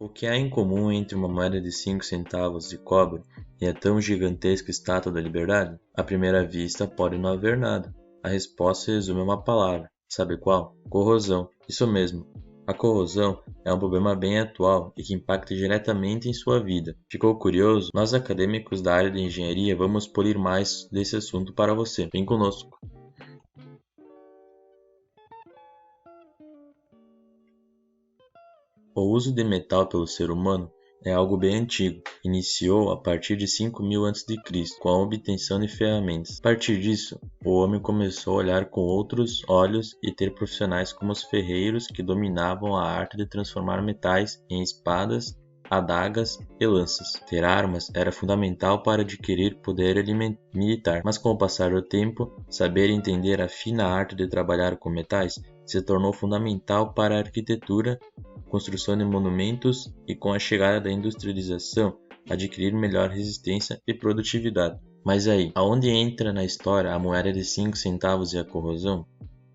O que há em comum entre uma moeda de 5 centavos de cobre e a tão gigantesca Estátua da Liberdade? À primeira vista, pode não haver nada. A resposta se resume a uma palavra. Sabe qual? Corrosão. Isso mesmo. A corrosão é um problema bem atual e que impacta diretamente em sua vida. Ficou curioso? Nós acadêmicos da área de engenharia vamos polir mais desse assunto para você. Vem conosco. O uso de metal pelo ser humano é algo bem antigo. Iniciou a partir de 5000 a.C., com a obtenção de ferramentas. A partir disso, o homem começou a olhar com outros olhos e ter profissionais como os ferreiros que dominavam a arte de transformar metais em espadas, adagas e lanças. Ter armas era fundamental para adquirir poder militar, mas com o passar do tempo, saber entender a fina arte de trabalhar com metais se tornou fundamental para a arquitetura, construção de monumentos e, com a chegada da industrialização, adquirir melhor resistência e produtividade. Mas aí, aonde entra na história a moeda de 5 centavos e a corrosão?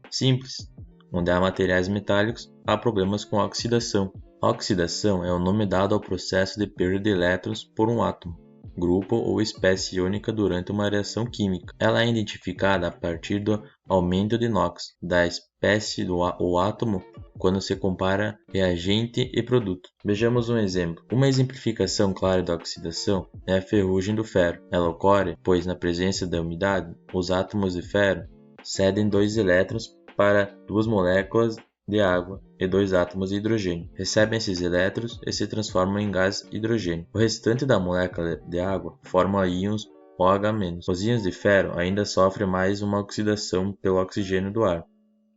Simples. Onde há materiais metálicos, há problemas com a oxidação. A oxidação é o nome dado ao processo de perda de elétrons por um átomo, grupo ou espécie iônica durante uma reação química. Ela é identificada a partir do aumento de NOx da espécie ou átomo quando se compara reagente e produto. Vejamos um exemplo. Uma exemplificação clara da oxidação é a ferrugem do ferro. Ela ocorre pois, na presença da umidade, os átomos de ferro cedem 2 elétrons para 2 moléculas de água e 2 átomos de hidrogênio. Recebem esses elétrons e se transformam em gás hidrogênio. O restante da molécula de água forma íons OH-. Os íons de ferro ainda sofrem mais uma oxidação pelo oxigênio do ar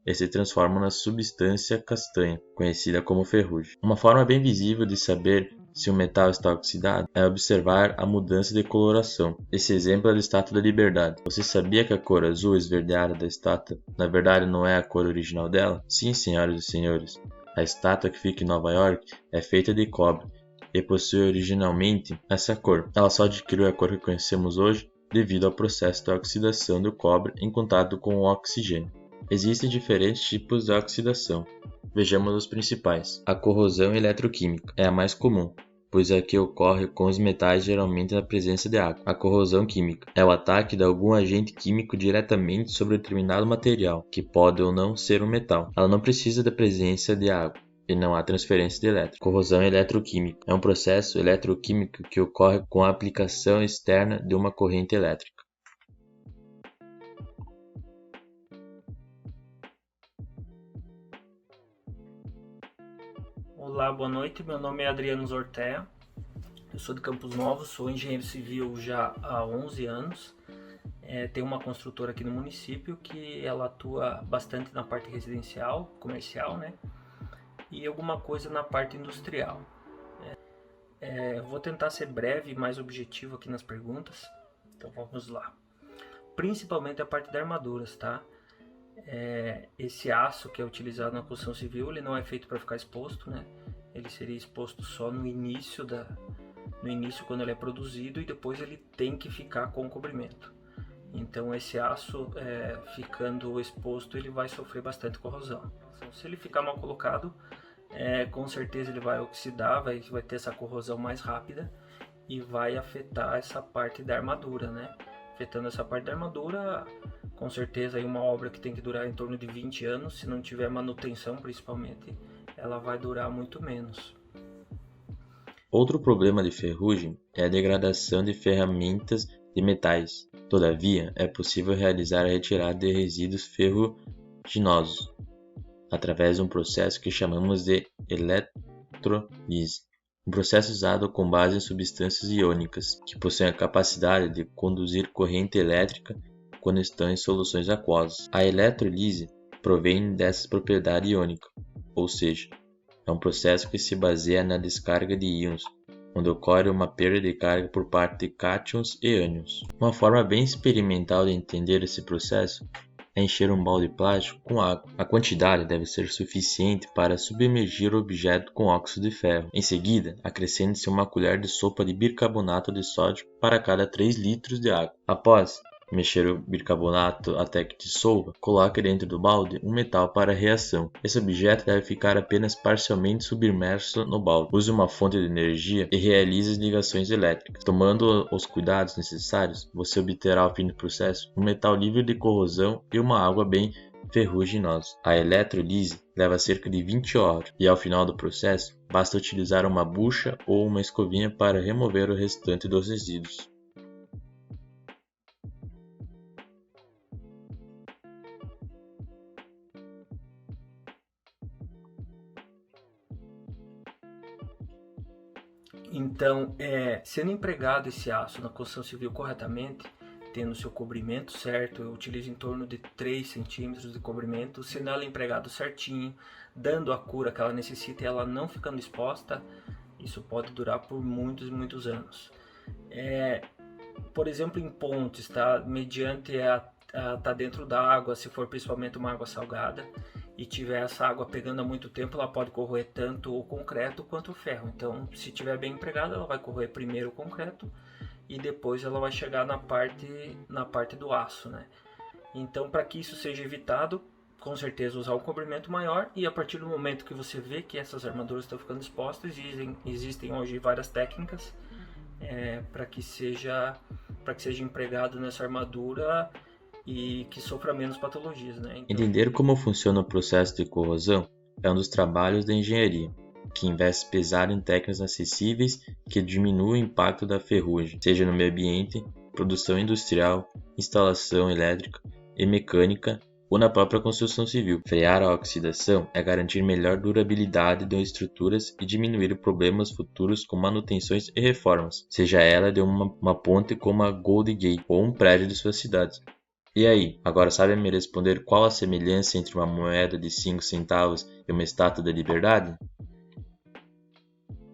e se transformam na substância castanha, conhecida como ferrugem. Uma forma bem visível de saber se o metal está oxidado é observar a mudança de coloração. Esse exemplo é da Estátua da Liberdade. Você sabia que a cor azul esverdeada da estátua, na verdade, não é a cor original dela? Sim, senhoras e senhores. A estátua que fica em Nova York é feita de cobre e possui originalmente essa cor. Ela só adquiriu a cor que conhecemos hoje devido ao processo de oxidação do cobre em contato com o oxigênio. Existem diferentes tipos de oxidação. Vejamos os principais. A corrosão eletroquímica é a mais comum, pois é a que ocorre com os metais geralmente na presença de água. A corrosão química é o ataque de algum agente químico diretamente sobre determinado material, que pode ou não ser um metal. Ela não precisa da presença de água e não há transferência de elétrons. Corrosão eletroquímica é um processo eletroquímico que ocorre com a aplicação externa de uma corrente elétrica. Olá, boa noite. Meu nome é Adriano Zortea. Eu sou de Campos Novos, sou engenheiro civil já há 11 anos. Tenho uma construtora aqui no município que ela atua bastante na parte residencial, comercial, né? E alguma coisa na parte industrial. Vou tentar ser breve e mais objetivo aqui nas perguntas. Então vamos lá. Principalmente a parte de armaduras, tá? Esse aço que é utilizado na construção civil, ele não é feito para ficar exposto, né? Ele seria exposto só no início quando ele é produzido, e depois ele tem que ficar com cobrimento. Então esse aço ficando exposto, ele vai sofrer bastante corrosão. Então, se ele ficar mal colocado, com certeza ele vai oxidar, vai ter essa corrosão mais rápida e vai afetar essa parte da armadura, né? Afetando essa parte da armadura, com certeza aí uma obra que tem que durar em torno de 20 anos, se não tiver manutenção principalmente, ela vai durar muito menos. Outro problema de ferrugem é a degradação de ferramentas de metais. Todavia, é possível realizar a retirada de resíduos ferruginosos através de um processo que chamamos de eletrólise. Um processo usado com base em substâncias iônicas, que possuem a capacidade de conduzir corrente elétrica quando estão em soluções aquosas. A eletrólise provém dessa propriedade iônica, ou seja, é um processo que se baseia na descarga de íons, onde ocorre uma perda de carga por parte de cátions e ânions. Uma forma bem experimental de entender esse processo é encher um balde plástico com água. A quantidade deve ser suficiente para submergir o objeto com óxido de ferro. Em seguida, acrescente-se uma colher de sopa de bicarbonato de sódio para cada 3 litros de água. Após mexer o bicarbonato até que dissolva, coloque dentro do balde um metal para a reação. Esse objeto deve ficar apenas parcialmente submerso no balde. Use uma fonte de energia e realize as ligações elétricas. Tomando os cuidados necessários, você obterá ao fim do processo um metal livre de corrosão e uma água bem ferruginosa. A eletrolise leva cerca de 20 horas e ao final do processo basta utilizar uma bucha ou uma escovinha para remover o restante dos resíduos. Então, sendo empregado esse aço na construção civil corretamente, tendo seu cobrimento certo, eu utilizo em torno de 3 centímetros de cobrimento, sendo ela empregado certinho, dando a cura que ela necessita e ela não ficando exposta, isso pode durar por muitos e muitos anos. Por exemplo, em pontes, tá? Mediante tá dentro da água, se for principalmente uma água salgada, e tiver essa água pegando há muito tempo, ela pode corroer tanto o concreto quanto o ferro. Então, se tiver bem empregada, ela vai corroer primeiro o concreto e depois ela vai chegar na parte do aço, né? Então, para que isso seja evitado, com certeza usar um cobrimento maior, e a partir do momento que você vê que essas armaduras estão ficando expostas, existem hoje várias técnicas para que seja empregado nessa armadura e que sofra menos patologias, né? Então, Entender como funciona o processo de corrosão é um dos trabalhos da engenharia, que investe pesado em técnicas acessíveis que diminuem o impacto da ferrugem, seja no meio ambiente, produção industrial, instalação elétrica e mecânica ou na própria construção civil. Frear a oxidação é garantir melhor durabilidade das estruturas e diminuir problemas futuros com manutenções e reformas, seja ela de uma ponte como a Golden Gate ou um prédio de sua cidade. E aí, agora sabe me responder qual a semelhança entre uma moeda de 5 centavos e uma estátua da liberdade?